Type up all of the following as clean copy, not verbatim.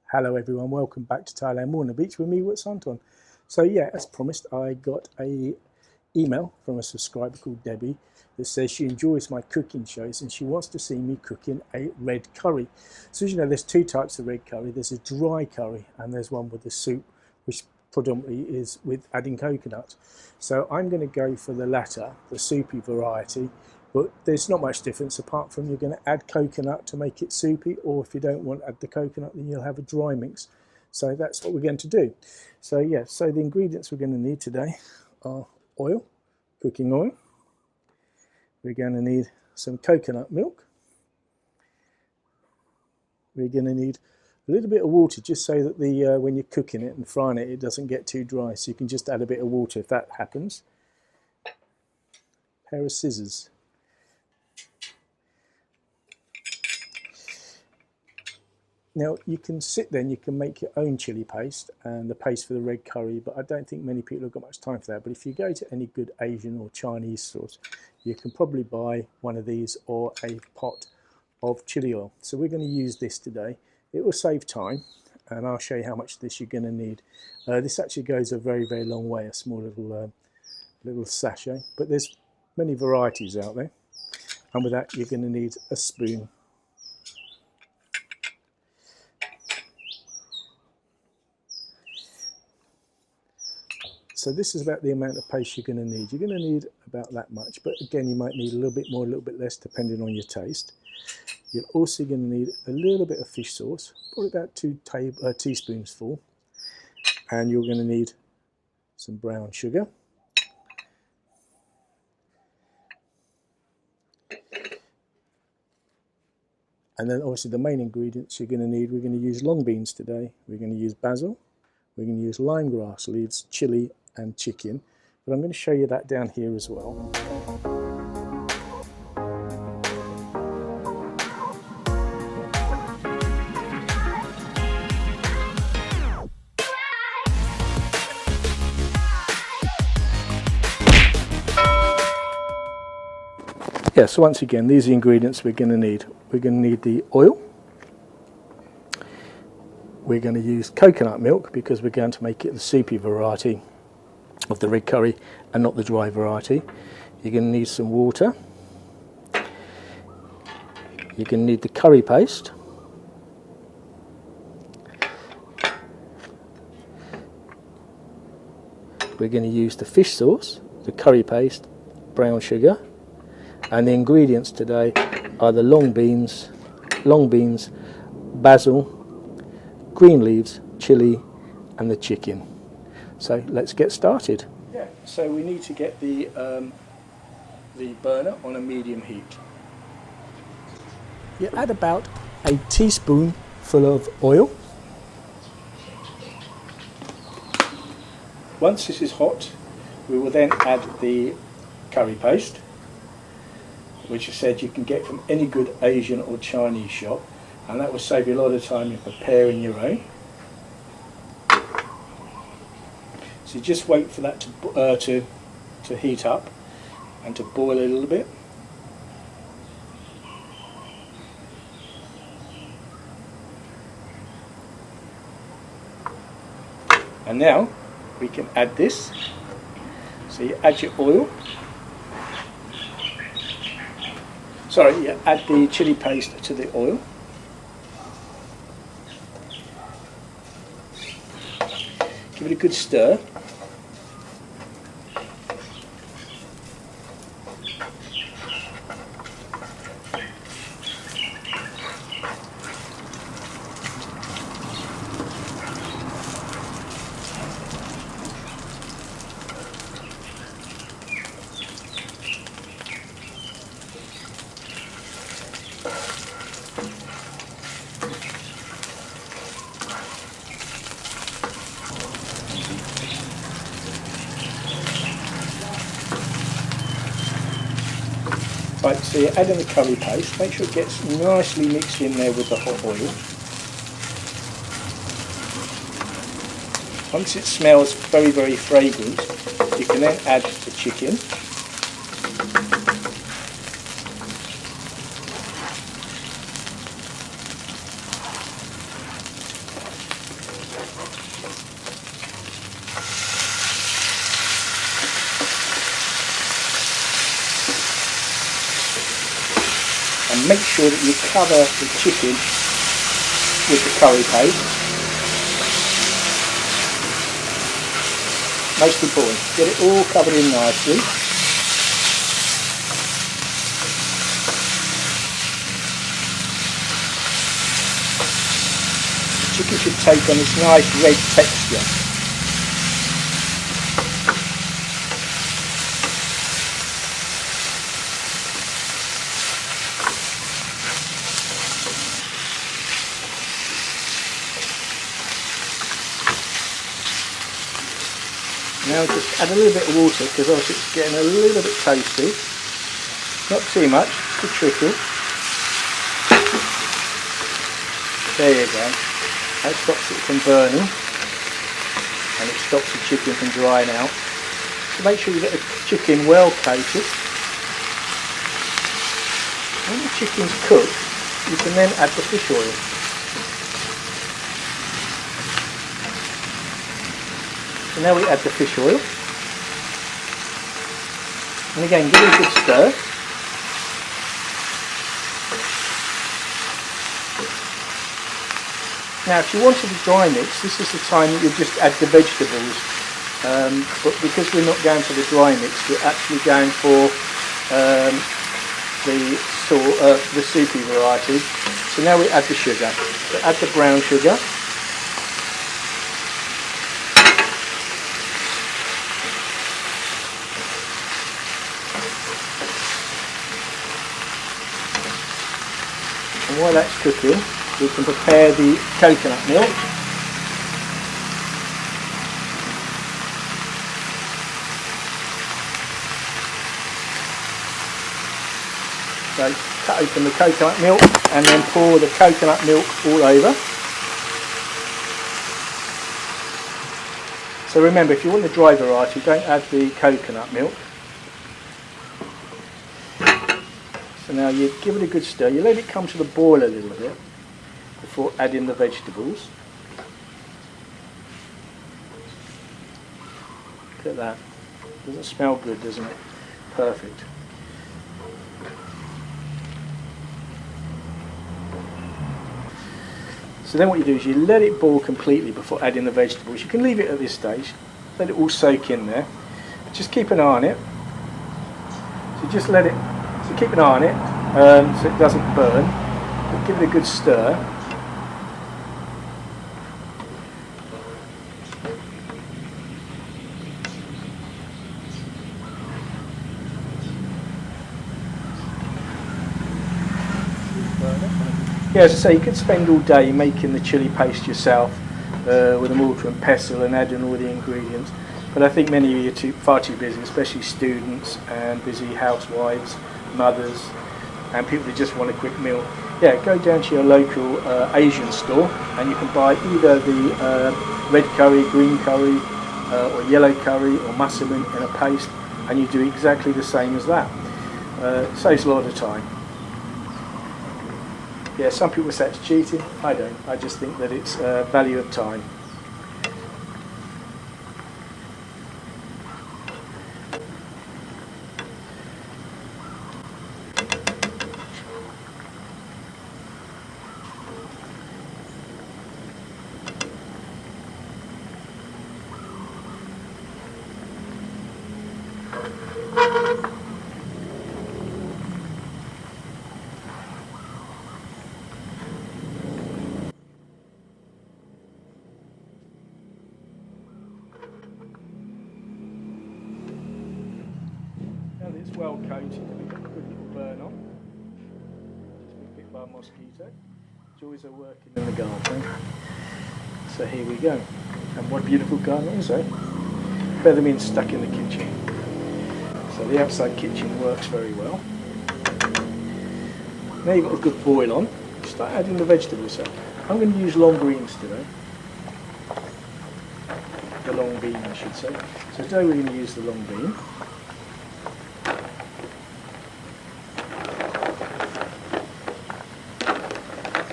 Hello everyone, welcome back to Thailand Warner Beach with me, Wutt Suntorn. So yeah, as promised, I got a email from a subscriber called Debbie that says she enjoys my cooking shows and she wants to see me cooking a red curry. So as you know, there's two types of red curry. There's a dry curry and there's one with the soup, which predominantly is with adding coconut. So I'm going to go for the latter, the soupy variety. But there's not much difference apart from you're going to add coconut to make it soupy, or if you don't want to add the coconut, then you'll have a dry mix. So that's what we're going to do. So yeah, so the ingredients we're going to need today are oil, cooking oil. We're going to need some coconut milk. We're going to need a little bit of water just so that the when you're cooking it and frying it, it doesn't get too dry. So you can just add a bit of water if that happens. A pair of scissors. Now you can sit there and you can make your own chili paste and the paste for the red curry, but I don't think many people have got much time for that. But if you go to any good Asian or Chinese stores, you can probably buy one of these or a pot of chili oil. So we're going to use this today. It will save time and I'll show you how much of this you're going to need. This actually goes a very, very long way, a small little sachet, but there's many varieties out there. And with that, you're going to need a spoon. So this is about the amount of paste you're going to need. You're going to need about that much, but again, you might need a little bit more, a little bit less, depending on your taste. You're also going to need a little bit of fish sauce, probably about two teaspoons full. And you're going to need some brown sugar. And then obviously the main ingredients you're going to need, we're going to use long beans today. We're going to use basil. We're going to use lemongrass leaves, chili and chicken, but I'm going to show you that down here as well. Yeah, so once again, these are the ingredients we're going to need. We're going to need the oil. We're going to use coconut milk because we're going to make it the soupy variety of the red curry and not the dry variety. You're going to need some water. You're going to need the curry paste. We're going to use the fish sauce, the curry paste, brown sugar, and the ingredients today are the long beans, basil, green leaves, chili and the chicken. So let's get started. Yeah, so we need to get the burner on a medium heat. You add about a teaspoonful of oil. Once this is hot, we will then add the curry paste, which I said you can get from any good Asian or Chinese shop, and that will save you a lot of time in preparing your own. So you just wait for that to heat up and to boil a little bit. And now we can add this. So you add your oil. Sorry, you add the chili paste to the oil. Give it a good stir. Right, so you're adding the curry paste. Make sure it gets nicely mixed in there with the hot oil. Once it smells very, very fragrant, you can then add the chicken. And make sure that you cover the chicken with the curry paste. Most important, get it all covered in nicely. The chicken should take on this nice red texture. Now just add a little bit of water because obviously it's getting a little bit toasty. Not too much, just a trickle. There you go. That stops it from burning and it stops the chicken from drying out. So make sure you get the chicken well coated. When the chicken's cooked, you can then add the fish oil. So now we add the fish oil, and again give it a good stir. Now if you wanted a dry mix, this is the time that you just add the vegetables, but because we're not going for the dry mix, we're actually going for the soupy variety. So now we add the sugar. So add the brown sugar. And while that's cooking, we can prepare the coconut milk. So cut open the coconut milk and then pour the coconut milk all over. So remember, if you want the dry variety, don't add the coconut milk. So now you give it a good stir, you let it come to the boil a little bit before adding the vegetables. Look at that. Doesn't smell good, doesn't it? Perfect. So then what you do is you let it boil completely before adding the vegetables. You can leave it at this stage, let it all soak in there. Just keep an eye on it. So just let it, so keep an eye on it so it doesn't burn. But give it a good stir. Yeah, as I say, you could spend all day making the chilli paste yourself with a mortar and pestle and adding all the ingredients. But I think many of you are far too busy, especially students and busy housewives, mothers, and people who just want a quick meal. Yeah, go down to your local Asian store and you can buy either the red curry, green curry, or yellow curry or mussellin in a paste, and you do exactly the same as that. Saves a lot of time. Yeah, some people say it's cheating. I don't. I just think that it's value of time. Now that it's well coated and we've got a good little burn on, just been bit by a mosquito. Joys are working in the garden. So here we go. And what a beautiful garden it is, eh? Better than being stuck in the kitchen. So the outside kitchen works very well. Now you've got a good boil on, start adding the vegetables. So I'm going to use long greens today. The long bean, I should say. So today we're going to use the long bean.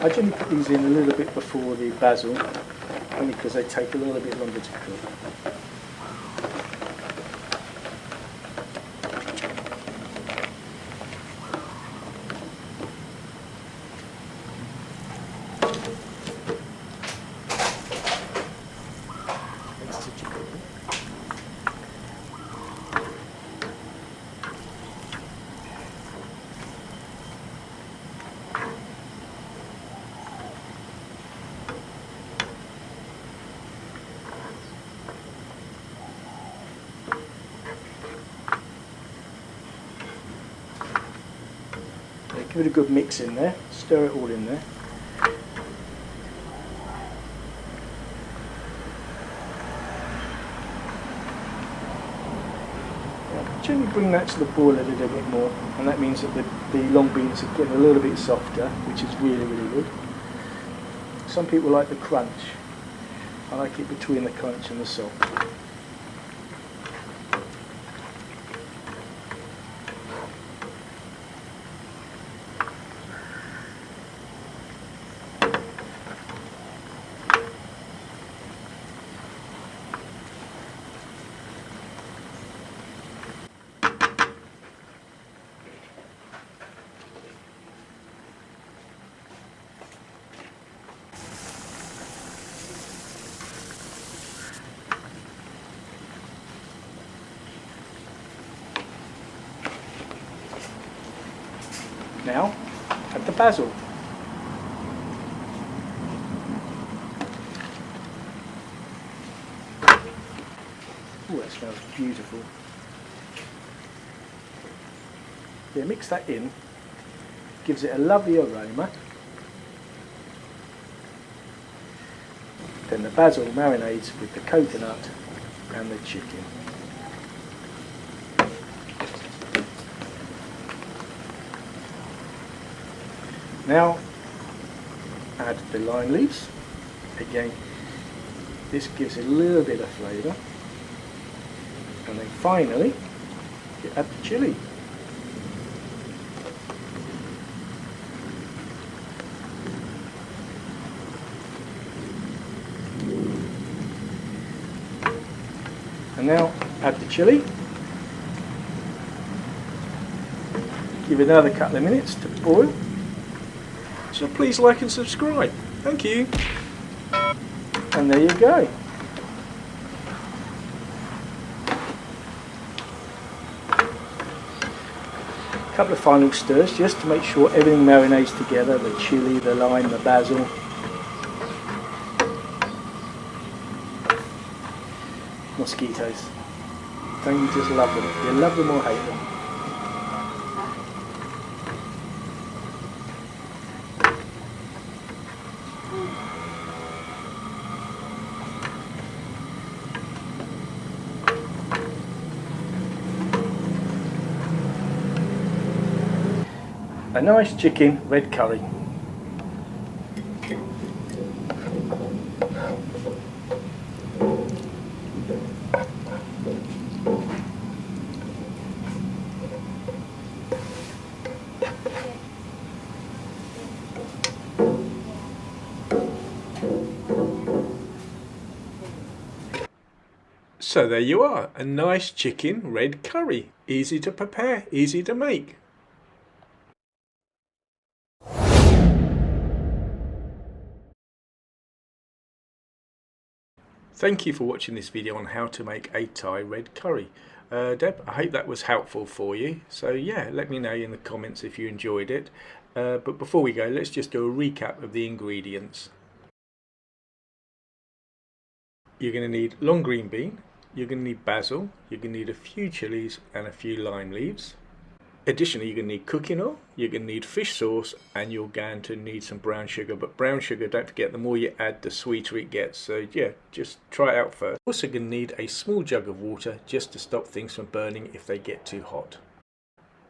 I generally put these in a little bit before the basil only because they take a little bit longer to cook. Give it a good mix in there, stir it all in there. Gently bring that to the boil a little bit more, and that means that the long beans are getting a little bit softer, which is really, really good. Some people like the crunch. I like it between the crunch and the salt. Now, add the basil. Oh, that smells beautiful. Yeah, mix that in, gives it a lovely aroma. Then the basil marinades with the coconut and the chicken. Now add the lime leaves. Again, this gives a little bit of flavour. And then finally, you add the chilli. And now add the chilli. Give it another couple of minutes to boil. So please like and subscribe. Thank you. And there you go. A couple of final stirs just to make sure everything marinates together, the chilli, the lime, the basil. Mosquitoes. Don't you just love them? You love them or hate them? A nice chicken red curry. So there you are, a nice chicken red curry. Easy to prepare, easy to make. Thank you for watching this video on how to make a Thai red curry. Deb, I hope that was helpful for you. So yeah, let me know in the comments if you enjoyed it. But before we go, let's just do a recap of the ingredients. You're going to need long green bean, you're going to need basil, you're going to need a few chilies and a few lime leaves. Additionally, you're going to need cooking oil, you're going to need fish sauce, and you're going to need some brown sugar. But brown sugar, don't forget, the more you add, the sweeter it gets. So yeah, just try it out first. Also going to need a small jug of water just to stop things from burning if they get too hot.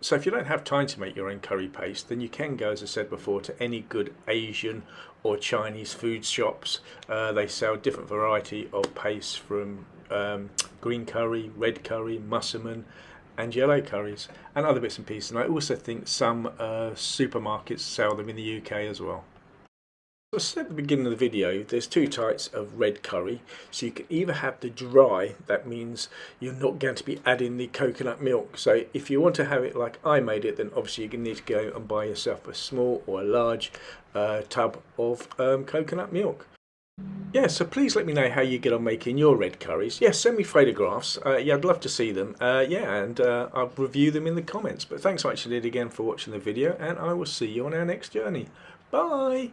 So if you don't have time to make your own curry paste, then you can go, as I said before, to any good Asian or Chinese food shops. They sell different variety of pastes from green curry, red curry, massaman, and yellow curries and other bits and pieces. And I also think some supermarkets sell them in the UK as well. I said at the beginning of the video, there's two types of red curry. So you can either have the dry, that means you're not going to be adding the coconut milk. So if you want to have it like I made it, then obviously you're going to need to go and buy yourself a small or a large tub of coconut milk. Yeah, so please let me know how you get on making your red curries. Yeah, send me photographs. Yeah, I'd love to see them. Yeah, and I'll review them in the comments. But thanks so much indeed again for watching the video, and I will see you on our next journey. Bye!